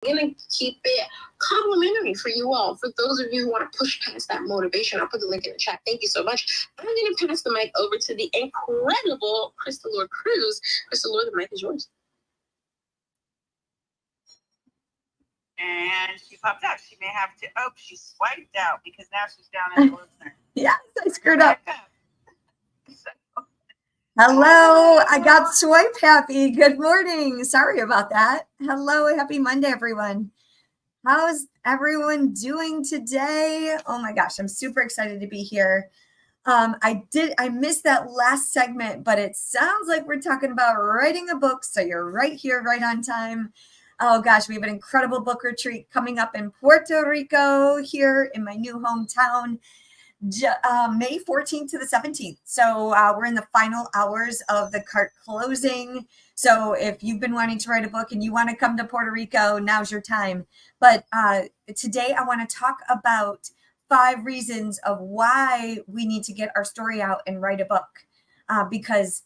I'm going to keep it complimentary for you all. For those of you who want to push past that motivation, I'll put the link in the chat. Thank you so much. I'm going to pass the mic over to the incredible Crystal Lord Cruz. Crystal Lord, the mic is yours. And she popped out. She may have to, she swiped out because now she's down in the listener. Yes, I screwed up. Hello, I got swipe happy. Good morning. Sorry about that. Hello, happy Monday, everyone. How's everyone doing today? Oh my gosh, I'm super excited to be here. I missed that last segment, but it sounds like we're talking about writing a book. So you're right here, right on time. Oh gosh, we have an incredible book retreat coming up in Puerto Rico here in my new hometown. May 14th to the 17th. So we're in the final hours of the cart closing. So if you've been wanting to write a book and you want to come to Puerto Rico, now's your time. But today I want to talk about 5 reasons of why we need to get our story out and write a book. Because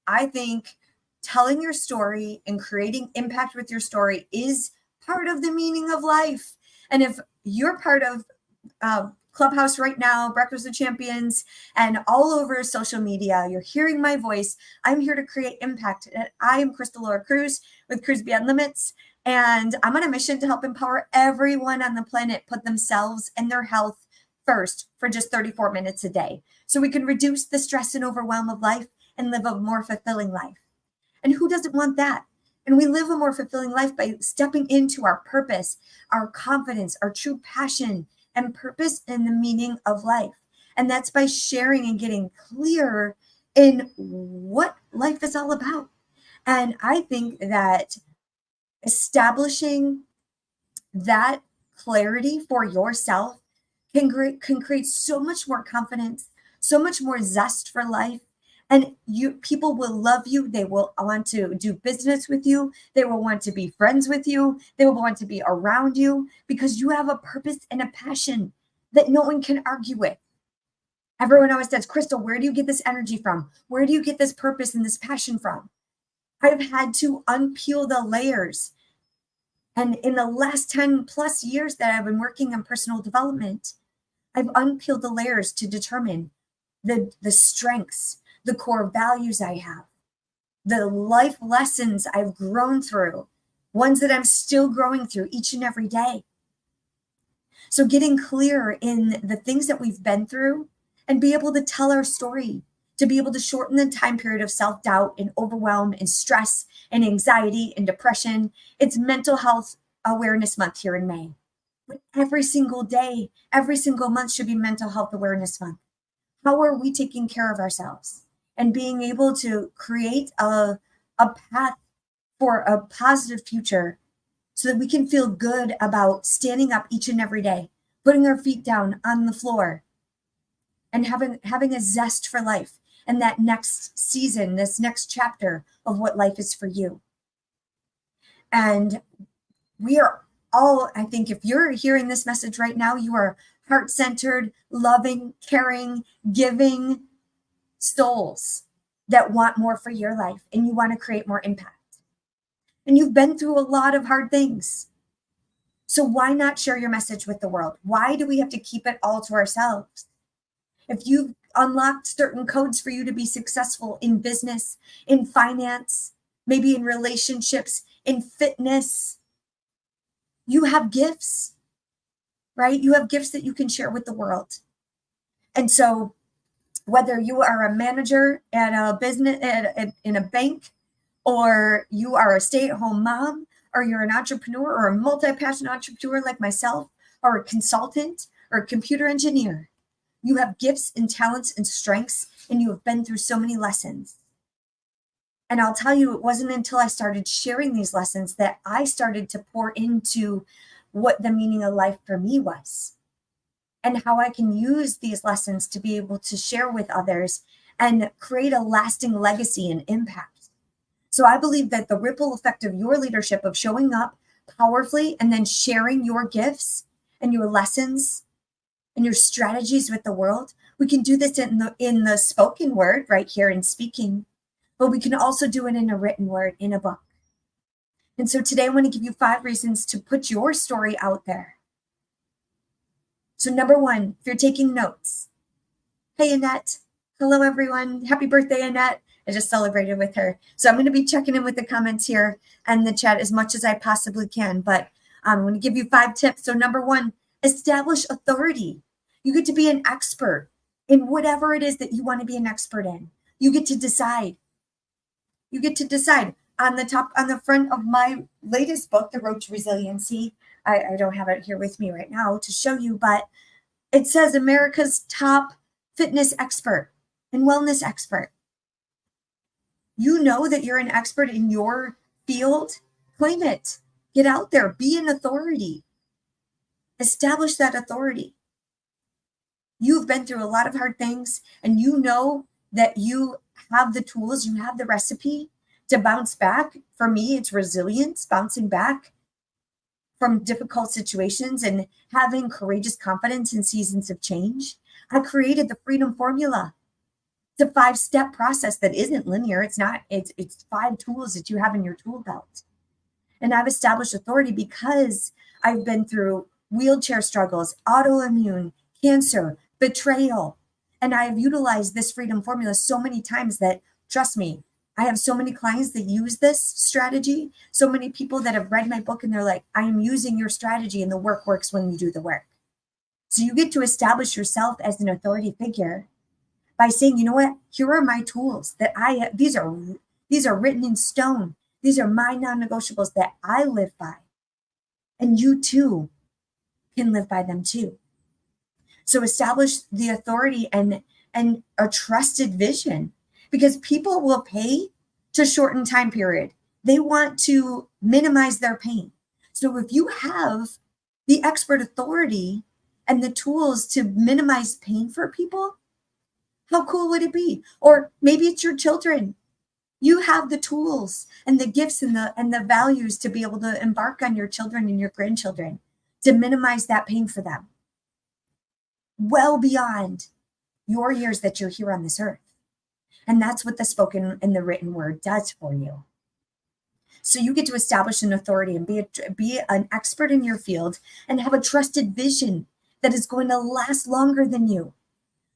I think telling your story and creating impact with your story is part of the meaning of life. And if you're part of Clubhouse right now, Breakfast with Champions, and all over social media, you're hearing my voice. I'm here to create impact. I am Crystal Lord Cruz with Cruz Beyond Limits, and I'm on a mission to help empower everyone on the planet put themselves and their health first for just 34 minutes a day, so we can reduce the stress and overwhelm of life and live a more fulfilling life. And who doesn't want that? And we live a more fulfilling life by stepping into our purpose, our confidence, our true passion, and purpose and the meaning of life. And that's by sharing and getting clear in what life is all about. And I think that establishing that clarity for yourself can create so much more confidence, so much more zest for life. And people will love you. They will want to do business with you. They will want to be friends with you. They will want to be around you because you have a purpose and a passion that no one can argue with. Everyone always says, Crystal, where do you get this energy from? Where do you get this purpose and this passion from? I've had to unpeel the layers. And in the last 10 plus years that I've been working on personal development, I've unpeeled the layers to determine the strengths, the core values I have, the life lessons I've grown through, ones that I'm still growing through each and every day. So getting clear in the things that we've been through and be able to tell our story, to be able to shorten the time period of self-doubt and overwhelm and stress and anxiety and depression. It's Mental Health Awareness Month here in May. But every single day, every single month should be Mental Health Awareness Month. How are we taking care of ourselves? And being able to create a path for a positive future so that we can feel good about standing up each and every day, putting our feet down on the floor, and having a zest for life and that next season, this next chapter of what life is for you. And we are all, I think if you're hearing this message right now, you are heart-centered, loving, caring, giving souls that want more for your life and you want to create more impact. And you've been through a lot of hard things. So why not share your message with the world? Why do we have to keep it all to ourselves? If you've unlocked certain codes for you to be successful in business, in finance, maybe in relationships, in fitness, you have gifts, right? You have gifts that you can share with the world. And so whether you are a manager at a business, in a bank, or you are a stay-at-home mom, or you're an entrepreneur or a multi-passionate entrepreneur like myself, or a consultant or a computer engineer, you have gifts and talents and strengths, and you have been through so many lessons. And I'll tell you, it wasn't until I started sharing these lessons that I started to pour into what the meaning of life for me was, and how I can use these lessons to be able to share with others and create a lasting legacy and impact. So I believe that the ripple effect of your leadership, of showing up powerfully and then sharing your gifts and your lessons and your strategies with the world, we can do this in the spoken word right here in speaking, but we can also do it in a written word, in a book. And so today I want to give you 5 reasons to put your story out there. So number 1, if you're taking notes, hey, Annette. Hello, everyone. Happy birthday, Annette. I just celebrated with her. So I'm going to be checking in with the comments here and the chat as much as I possibly can. But I'm going to give you 5 tips. So number 1, establish authority. You get to be an expert in whatever it is that you want to be an expert in. You get to decide. You get to decide. On the front of my latest book, The Road to Resiliency, I don't have it here with me right now to show you, but it says America's top fitness expert and wellness expert. You know that you're an expert in your field. Claim it. Get out there. Be an authority. Establish that authority. You've been through a lot of hard things, and you know that you have the tools, you have the recipe to bounce back. For me, it's resilience, bouncing back from difficult situations and having courageous confidence in seasons of change. I created the Freedom Formula. It's a 5-step process that isn't linear. It's 5 tools that you have in your tool belt. And I've established authority because I've been through wheelchair struggles, autoimmune, cancer, betrayal. And I've utilized this Freedom Formula so many times that, trust me, I have so many clients that use this strategy, so many people that have read my book and they're like, I am using your strategy and the work works when you do the work. So you get to establish yourself as an authority figure by saying, you know what, here are my tools that these are written in stone. These are my non-negotiables that I live by. And you too can live by them too. So establish the authority and a trusted vision, because people will pay to shorten time period. They want to minimize their pain. So if you have the expert authority and the tools to minimize pain for people, how cool would it be? Or maybe it's your children. You have the tools and the gifts and the values to be able to embark on your children and your grandchildren to minimize that pain for them. Well beyond your years that you're here on this earth. And that's what the spoken and the written word does for you. So you get to establish an authority and be an expert in your field and have a trusted vision that is going to last longer than you.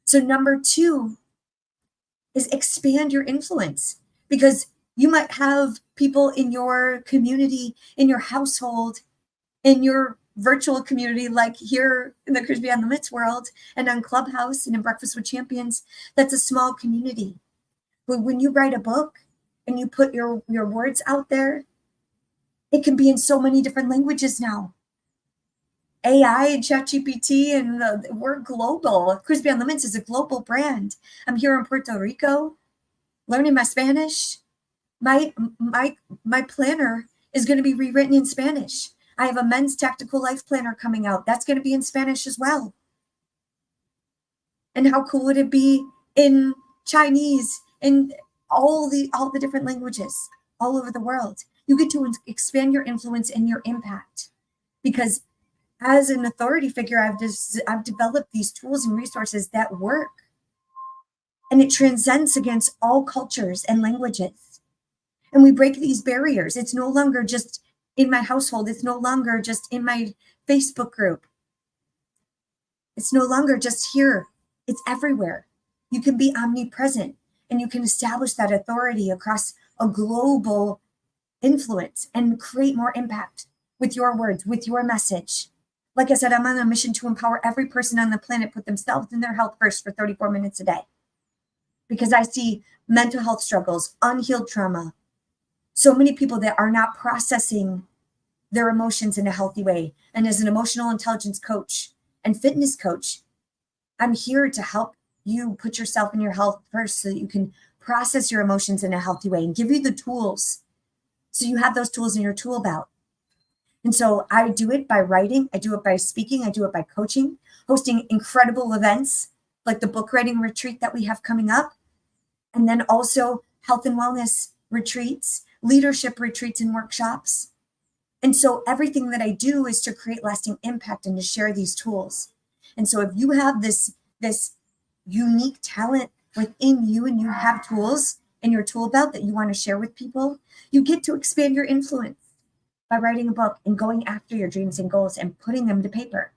So number 2 is expand your influence, because you might have people in your community, in your household, in your virtual community, like here in the Cruise Beyond Limits world and on Clubhouse and in Breakfast with Champions. That's a small community. But when you write a book and you put your words out there, it can be in so many different languages now. AI and ChatGPT, and we're global. Cruise Beyond Limits is a global brand. I'm here in Puerto Rico, learning my Spanish. My planner is going to be rewritten in Spanish. I have a men's tactical life planner coming out. That's going to be in Spanish as well. And how cool would it be in Chinese, in all the different languages all over the world? You get to expand your influence and your impact, because as an authority figure, I've developed these tools and resources that work, and it transcends against all cultures and languages. And we break these barriers. It's no longer just in my household. It's no longer just in my Facebook group. It's no longer just here. It's everywhere. You can be omnipresent, and you can establish that authority across a global influence and create more impact with your words, with your message. Like I said, I'm on a mission to empower every person on the planet put themselves and their health first for 34 minutes a day. Because I see mental health struggles, unhealed trauma, so many people that are not processing their emotions in a healthy way. And as an emotional intelligence coach and fitness coach, I'm here to help you put yourself and your health first so that you can process your emotions in a healthy way and give you the tools so you have those tools in your tool belt. And so I do it by writing, I do it by speaking, I do it by coaching, hosting incredible events like the book writing retreat that we have coming up, and then also health and wellness retreats, leadership retreats and workshops. And so everything that I do is to create lasting impact and to share these tools. And so if you have this unique talent within you and you have tools in your tool belt that you want to share with people, you get to expand your influence. by writing a book and going after your dreams and goals and putting them to paper.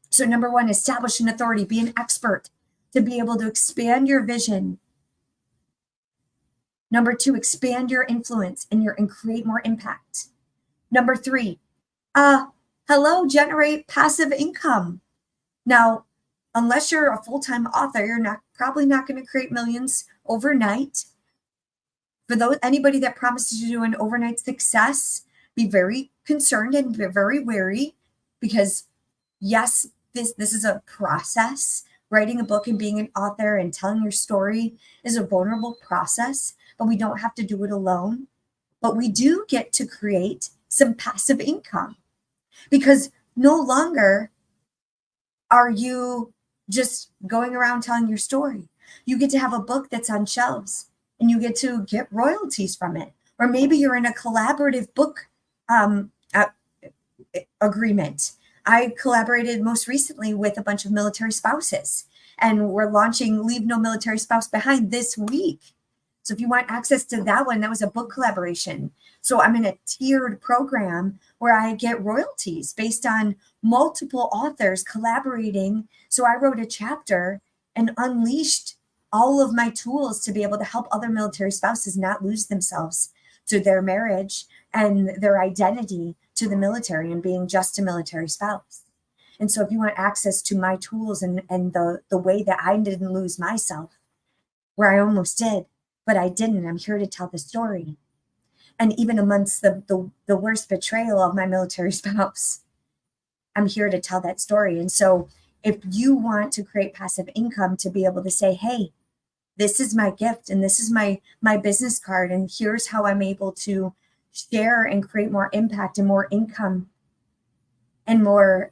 So number one, establish an authority, be an expert to be able to expand your vision. Number two, expand your influence and create more impact. Number three, generate passive income. Now, unless you're a full-time author, you're probably not going to create millions overnight. For anybody that promises you an overnight success, be very concerned and be very wary, because yes, this is a process. Writing a book and being an author and telling your story is a vulnerable process, but we don't have to do it alone. But we do get to create some passive income, because no longer are you just going around telling your story. You get to have a book that's on shelves and you get to get royalties from it. Or maybe you're in a collaborative book agreement. I collaborated most recently with a bunch of military spouses, and we're launching Leave No Military Spouse Behind this week. So if you want access to that one, that was a book collaboration. So I'm in a tiered program where I get royalties based on multiple authors collaborating. So I wrote a chapter and unleashed all of my tools to be able to help other military spouses not lose themselves to their marriage and their identity to the military and being just a military spouse. And so if you want access to my tools and the way that I didn't lose myself, where I almost did, but I didn't, I'm here to tell the story. And even amongst the worst betrayal of my military spouse, I'm here to tell that story. And so if you want to create passive income to be able to say, hey, this is my gift and this is my business card, and here's how I'm able to share and create more impact and more income and more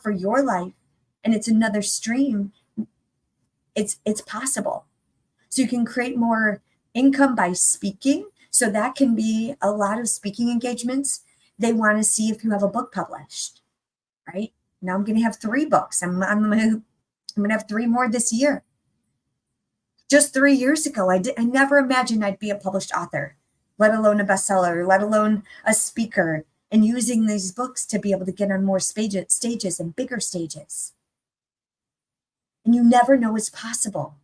for your life, and it's another stream, it's possible. So you can create more income by speaking. So that can be a lot of speaking engagements. They want to see if you have a book published, right? Now I'm going to have 3 books. I'm going to have 3 more this year. Just 3 years ago, I never imagined I'd be a published author, let alone a bestseller, let alone a speaker, and using these books to be able to get on more stages and bigger stages. And you never know what's possible.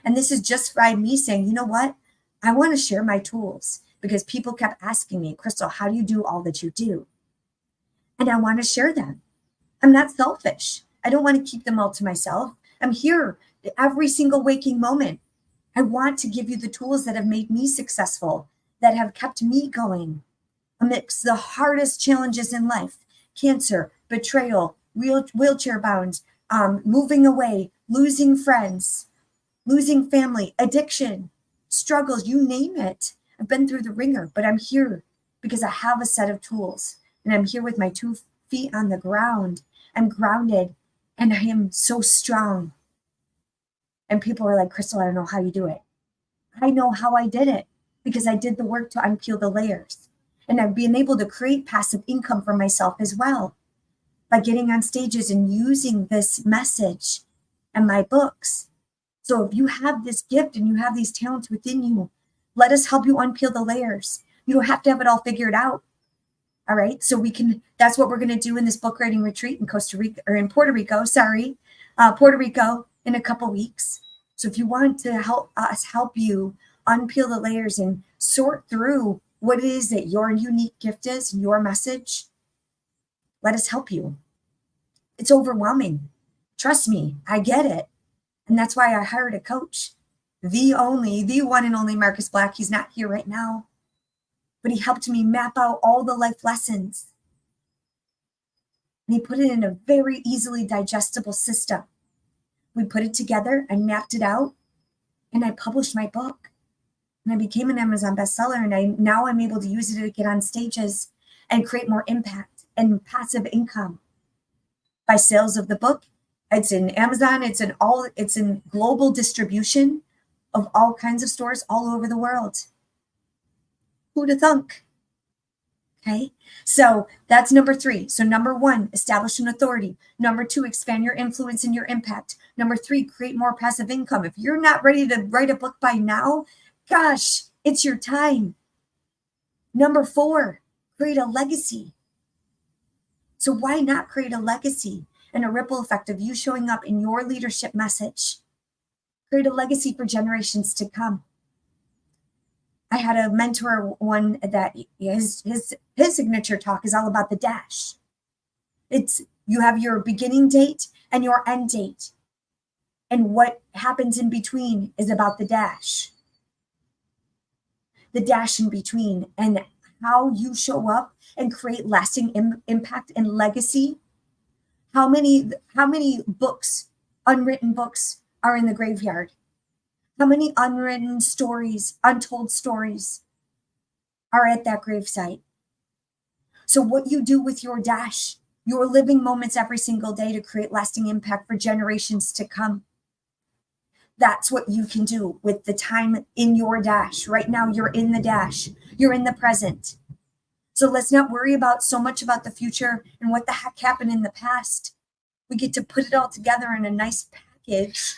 And this is just by me saying, you know what? I want to share my tools, because people kept asking me, Crystal, how do you do all that you do? And I want to share them. I'm not selfish. I don't want to keep them all to myself. I'm here every single waking moment. I want to give you the tools that have made me successful, that have kept me going amidst the hardest challenges in life: cancer, betrayal, wheelchair bound, moving away, losing friends, losing family, addiction, struggles, you name it. I've been through the ringer, but I'm here because I have a set of tools, and I'm here with my 2 feet on the ground. I'm grounded and I am so strong. And people are like, Crystal, I don't know how you do it. I know how I did it, because I did the work to unpeel the layers. And I've been able to create passive income for myself as well by getting on stages and using this message and my books. So if you have this gift and you have these talents within you, let us help you unpeel the layers. You don't have to have it all figured out. All right. So that's what we're going to do in this book writing retreat in Puerto Rico, in a couple weeks. So if you want to help you unpeel the layers and sort through what it is that your unique gift is and your message, let us help you. It's overwhelming. Trust me, I get it. And that's why I hired a coach, the one and only Marcus Black. He's not here right now, but he helped me map out all the life lessons. And he put it in a very easily digestible system. We put it together and mapped it out, and I published my book. And I became an Amazon bestseller, and now I'm able to use it to get on stages and create more impact and passive income by sales of the book. It's in Amazon. It's in global distribution of all kinds of stores all over the world. Who'da thunk? Okay, so that's number 3. So number 1, establish an authority. Number 2, expand your influence and your impact. Number 3, create more passive income. If you're not ready to write a book by now, gosh, it's your time. Number 4, create a legacy. So why not create a legacy and a ripple effect of you showing up in your leadership message? Create a legacy for generations to come. I had a mentor one that his signature talk is all about the dash. It's you have your beginning date and your end date. And what happens in between is about the dash. The dash in between and how you show up and create lasting impact and legacy. How many books, unwritten books, are in the graveyard? How many unwritten stories, untold stories are at that gravesite? So what you do with your dash, your living moments every single day to create lasting impact for generations to come. That's what you can do with the time in your dash. Right now, you're in the dash. You're in the present. So let's not worry about so much about the future and what the heck happened in the past. We get to put it all together in a nice package,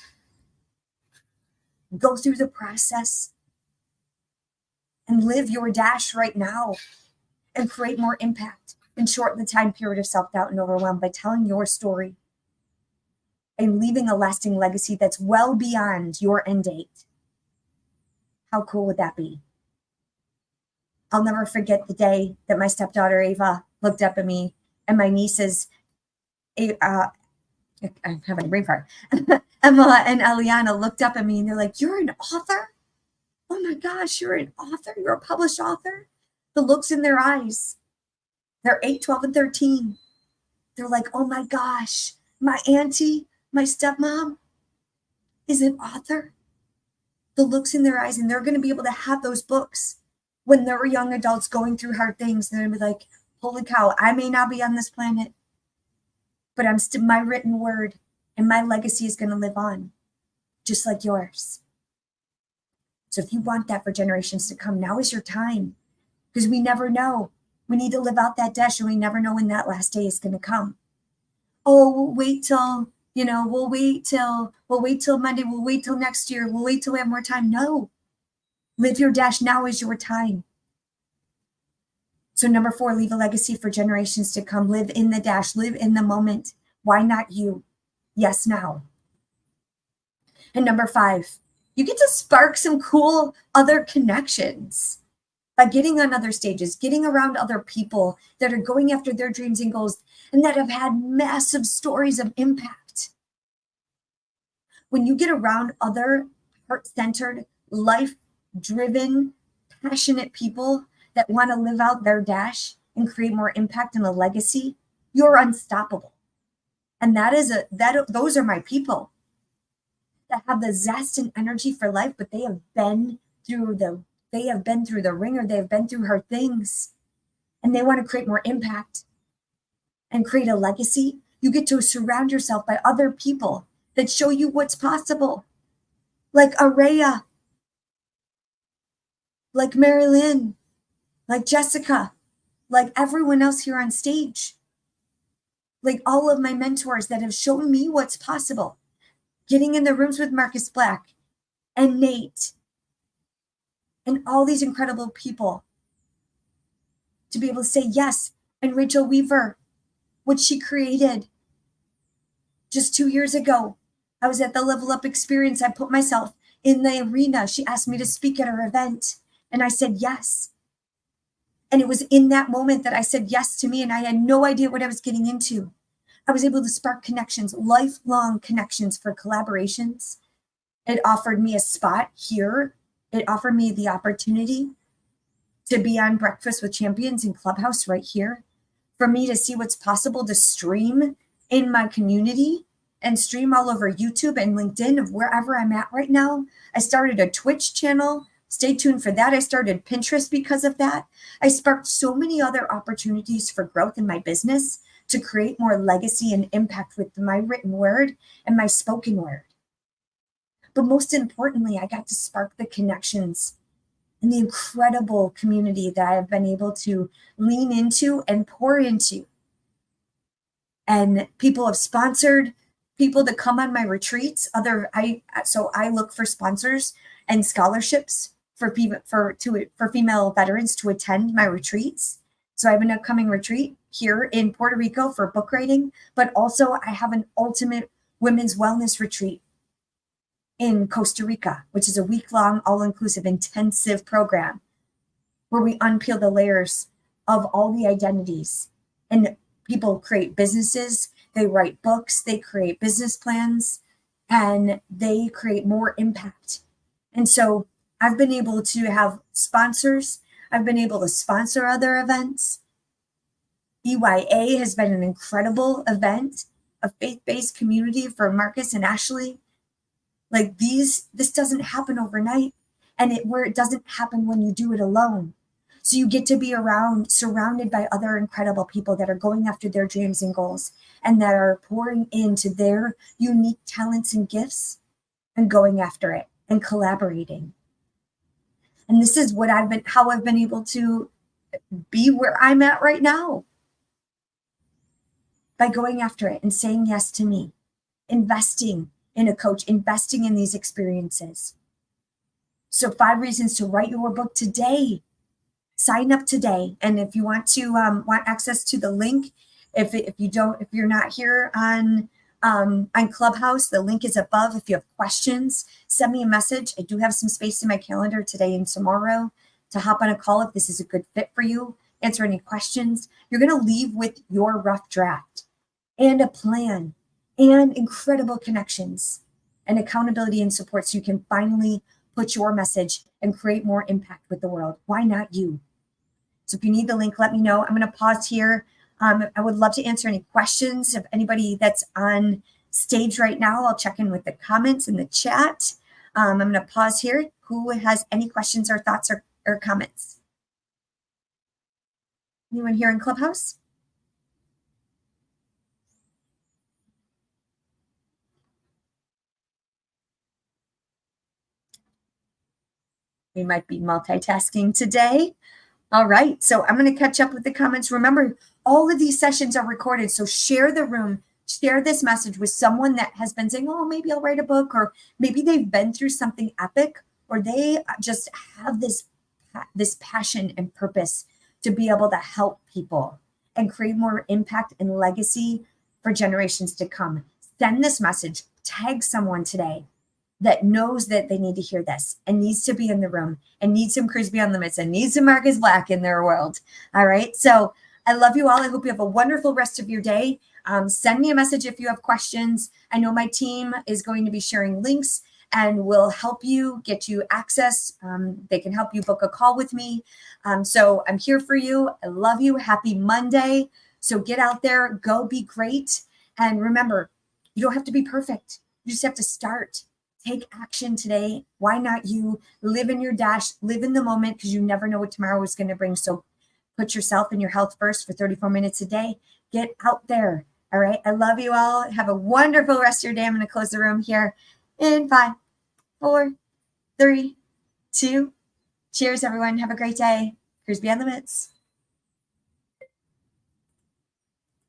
go through the process, and live your dash right now and create more impact and shorten the time period of self-doubt and overwhelm by telling your story and leaving a lasting legacy that's well beyond your end date. How cool would that be? I'll never forget the day that my stepdaughter Ava looked up at me and my nieces, I'm having a brain fart, Emma and Eliana looked up at me and they're like, "You're an author? Oh my gosh, you're an author? You're a published author?" The looks in their eyes. They're 8, 12, and 13. They're like, "Oh my gosh, my auntie, my stepmom is an author." The looks in their eyes, and they're going to be able to have those books when they're young adults going through hard things. They're going to be like, "Holy cow, I may not be on this planet, but I'm still my written word and my legacy is going to live on just like yours." So if you want that for generations to come, now is your time, because we never know. We need to live out that dash, and we never know when that last day is going to come. Oh, we'll wait till, we'll wait till Monday. We'll wait till next year. We'll wait till we have more time. No, live your dash. Now is your time. So number 4, leave a legacy for generations to come. Live in the dash, live in the moment. Why not you? Yes, now. And number 5, you get to spark some cool other connections by getting on other stages, getting around other people that are going after their dreams and goals and that have had massive stories of impact. When you get around other heart-centered, life-driven, passionate people that want to live out their dash and create more impact and a legacy, you're unstoppable. And those are my people that have the zest and energy for life, but they have been through the ringer, they have been through hard things, and they want to create more impact and create a legacy. You get to surround yourself by other people that show you what's possible, like Araya, like Mary Lynn, like Jessica, like everyone else here on stage, like all of my mentors that have shown me what's possible. Getting in the rooms with Marcus Black and Nate and all these incredible people to be able to say yes. And Rachel Weaver, what she created just 2 years ago. I was at the Level Up Experience. I put myself in the arena. She asked me to speak at her event, and I said yes. And it was in that moment that I said yes to me, and I had no idea what I was getting into. I was able to spark connections, lifelong connections for collaborations. It offered me a spot here. It offered me the opportunity to be on Breakfast with Champions in Clubhouse right here, for me to see what's possible to stream in my community and stream all over YouTube and LinkedIn of wherever I'm at right now. I started a Twitch channel. Stay tuned for that. I started Pinterest because of that. I sparked so many other opportunities for growth in my business to create more legacy and impact with my written word and my spoken word. But most importantly, I got to spark the connections and the incredible community that I have been able to lean into and pour into. And people have sponsored people to come on my retreats. So I look for sponsors and scholarships for female veterans to attend my retreats. So I have an upcoming retreat here in Puerto Rico for book writing, but also I have an ultimate women's wellness retreat in Costa Rica, which is a week-long, all-inclusive, intensive program where we unpeel the layers of all the identities. And people create businesses, they write books, they create business plans, and they create more impact. And so I've been able to have sponsors. I've been able to sponsor other events. EYA has been an incredible event, a faith-based community for Marcus and Ashley. Like this doesn't happen overnight, and it doesn't happen when you do it alone. So you get to be surrounded by other incredible people that are going after their dreams and goals and that are pouring into their unique talents and gifts and going after it and collaborating. And this is how I've been able to be where I'm at right now, by going after it and saying yes to me, investing in a coach, investing in these experiences. So 5 reasons to write your book today. Sign up today. And if you want to want access to the link, if you're not here on Clubhouse, the link is above. If you have questions, send me a message. I do have some space in my calendar today and tomorrow to hop on a call if this is a good fit for you, answer any questions. You're going to leave with your rough draft and a plan and incredible connections and accountability and support so you can finally put your message and create more impact with the world. Why not you? So if you need the link, let me know. I'm going to pause here. I would love to answer any questions of anybody that's on stage right now. I'll check in with the comments in the chat. I'm going to pause here. Who has any questions or thoughts or comments? Anyone here in Clubhouse? We might be multitasking today. All right, so I'm going to catch up with the comments. Remember, all of these sessions are recorded, so share the room, share this message with someone that has been saying, oh, maybe I'll write a book, or maybe they've been through something epic, or they just have this passion and purpose to be able to help people and create more impact and legacy for generations to come. Send this message, tag someone today that knows that they need to hear this and needs to be in the room and needs some Cruise Beyond Limits and needs some Marcus Black in their world. All right. So I love you all. I hope you have a wonderful rest of your day. Send me a message if you have questions. I know my team is going to be sharing links and will help you get you access. They can help you book a call with me. So I'm here for you. I love you. Happy Monday. So get out there, go be great. And remember, you don't have to be perfect. You just have to start. Take action today. Why not you? Live in your dash, live in the moment, because you never know what tomorrow is going to bring. So put yourself and your health first for 34 minutes a day. Get out there. All right. I love you all. Have a wonderful rest of your day. I'm going to close the room here in 5, 4, 3, 2. Cheers, everyone. Have a great day. Cruise Beyond Limits.